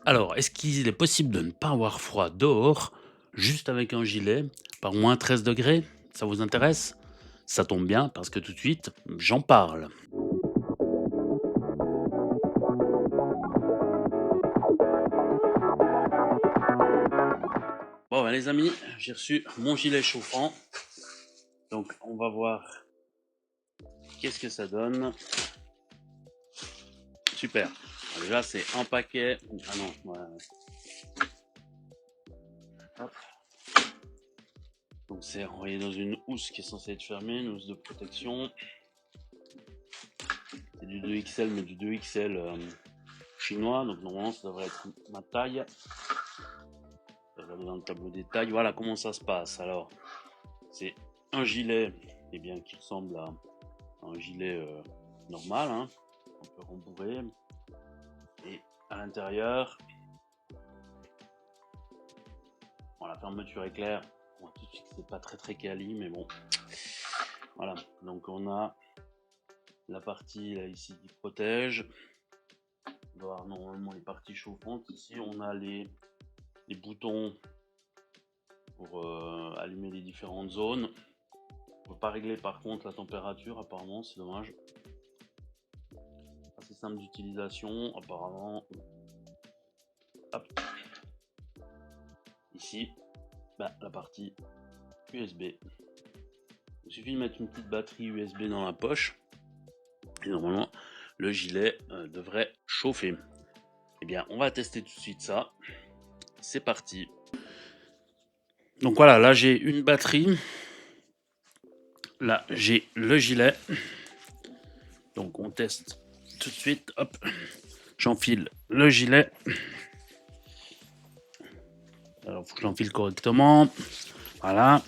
Alors, est-ce qu'il est possible de ne pas avoir froid dehors, juste avec un gilet, par moins 13 degrés? Ça vous intéresse? Ça tombe bien parce que tout de suite, j'en parle. Bon, ben, les amis, j'ai reçu mon gilet chauffant. Donc, on va voir qu'est-ce que ça donne. Super. Alors, déjà, c'est un paquet. Ah non, voilà. Hop. Donc, c'est envoyé dans une housse qui est censée être fermée, une housse de protection. C'est du 2XL, mais du 2XL chinois. Donc, normalement, ça devrait être ma taille. Regardez dans le tableau des tailles, voilà comment ça se passe. Alors, c'est un gilet qui ressemble à un gilet normal, hein, un peu rembourré. Et à l'intérieur, bon, la fermeture est claire. Bon, tout de suite, c'est pas très quali, mais bon. Voilà, donc on a la partie là, ici qui protège. On va avoir normalement les parties chauffantes. Ici, on a les boutons pour allumer les différentes zones. On peut pas régler par contre la température, apparemment, c'est dommage. Assez simple d'utilisation, apparemment. Hop. Ici, la partie USB. Il suffit de mettre une petite batterie USB dans la poche. Et normalement, le gilet devrait chauffer. Eh bien, on va tester tout de suite ça. C'est parti. Donc voilà, là j'ai une batterie. Là j'ai le gilet. Donc on teste tout de suite. Hop, j'enfile le gilet. Alors faut que j'enfile correctement. Voilà.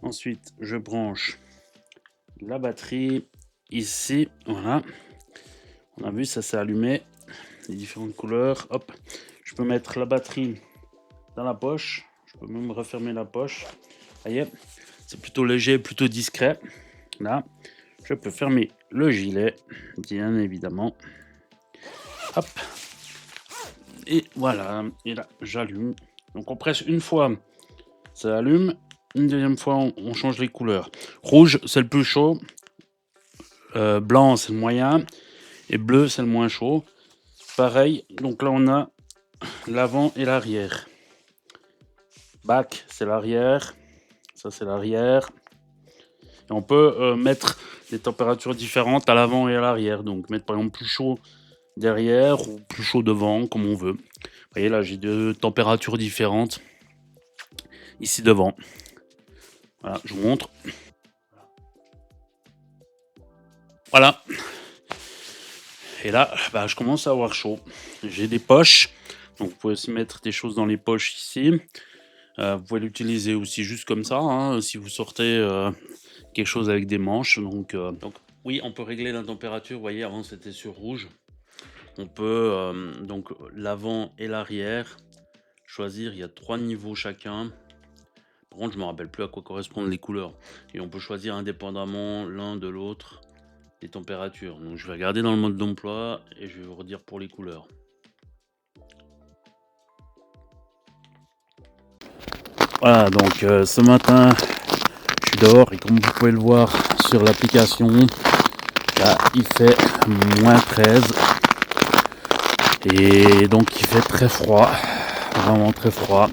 Ensuite, je branche la batterie ici. Voilà. On a vu, ça s'est allumé. Les différentes couleurs. Hop. Je peux mettre la batterie dans la poche. Je peux même refermer la poche. Vous voyez, c'est plutôt léger, plutôt discret. Là, je peux fermer le gilet, bien évidemment. Hop. Et voilà. Et là, j'allume. Donc on presse une fois, ça allume. Une deuxième fois, on change les couleurs. Rouge, c'est le plus chaud. Blanc, c'est le moyen. Et bleu, c'est le moins chaud. Pareil, donc là, on a l'avant et l'arrière. Back, c'est l'arrière. Ça, c'est l'arrière. Et on peut mettre des températures différentes à l'avant et à l'arrière. Donc, mettre par exemple plus chaud derrière ou plus chaud devant, comme on veut. Vous voyez, là, j'ai deux températures différentes ici devant. Voilà, je vous montre. Voilà. Et là, je commence à avoir chaud. J'ai des poches. Donc, vous pouvez aussi mettre des choses dans les poches ici. Vous pouvez l'utiliser aussi juste comme ça, hein, si vous sortez quelque chose avec des manches. Donc, oui, on peut régler la température. Vous voyez, avant c'était sur rouge. On peut donc l'avant et l'arrière choisir. Il y a 3 niveaux chacun. Par contre, je me rappelle plus à quoi correspondent les couleurs. Et on peut choisir indépendamment l'un de l'autre les températures. Donc, je vais regarder dans le mode d'emploi et je vais vous redire pour les couleurs. Voilà, donc ce matin, je suis dehors et comme vous pouvez le voir sur l'application, là, il fait moins 13. Et donc il fait très froid, vraiment très froid.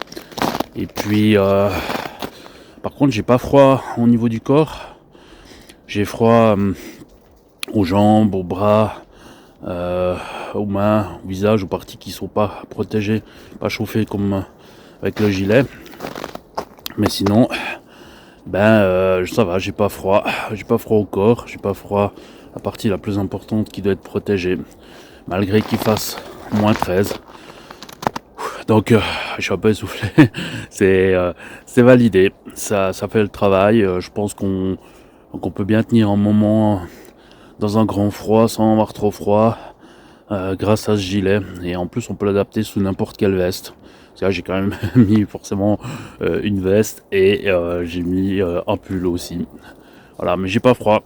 Et puis, par contre, j'ai pas froid au niveau du corps. J'ai froid aux jambes, aux bras, aux mains, au visage, aux parties qui sont pas protégées, pas chauffées comme avec le gilet. Mais sinon, ça va, j'ai pas froid au corps, j'ai pas froid à la partie la plus importante qui doit être protégée, malgré qu'il fasse moins 13. Donc je suis un peu essoufflé. C'est validé, ça fait le travail. Je pense qu'on peut bien tenir un moment dans un grand froid sans avoir trop froid grâce à ce gilet. Et en plus on peut l'adapter sous n'importe quelle veste. Là, j'ai quand même mis forcément une veste et j'ai mis un pull aussi. Voilà, mais j'ai pas froid.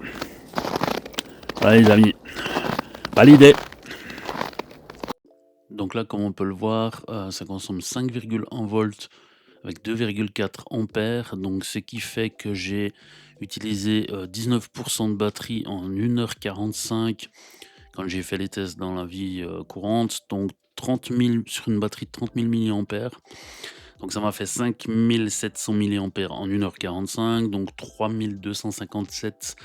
Voilà les amis, validé. Donc là, comme on peut le voir, ça consomme 5,1 volts avec 2,4 ampères, donc ce qui fait que j'ai utilisé, 19 de batterie en 1 h 45 quand j'ai fait les tests dans la vie, courante, donc 30 000 sur une batterie de 30 000 milliampères. Donc ça m'a fait 5 700 milliampères en 1 h 45, donc 3 257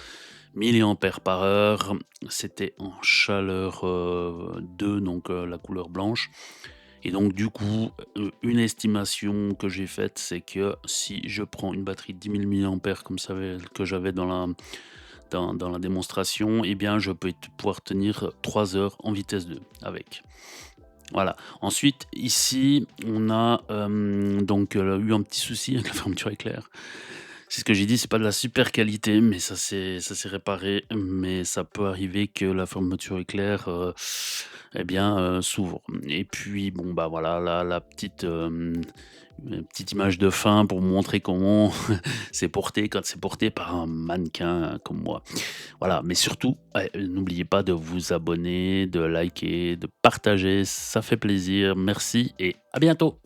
milliampères par heure. C'était en chaleur, 2, donc la couleur blanche. Et donc du coup, une estimation que j'ai faite, c'est que si je prends une batterie de 10 000 milliampères comme ça que j'avais dans la démonstration, eh bien je peux pouvoir tenir 3 heures en vitesse 2 avec. Voilà. Ensuite, ici, on a, donc, eu un petit souci avec la fermeture éclair. C'est ce que j'ai dit, c'est pas de la super qualité, mais ça s'est réparé, mais ça peut arriver que la fermeture éclair, eh bien, s'ouvre. Et puis bon, bah, voilà, la petite, petite image de fin pour montrer comment c'est porté quand c'est porté par un mannequin comme moi. Voilà, mais surtout, ouais, n'oubliez pas de vous abonner, de liker, de partager, ça fait plaisir. Merci et à bientôt.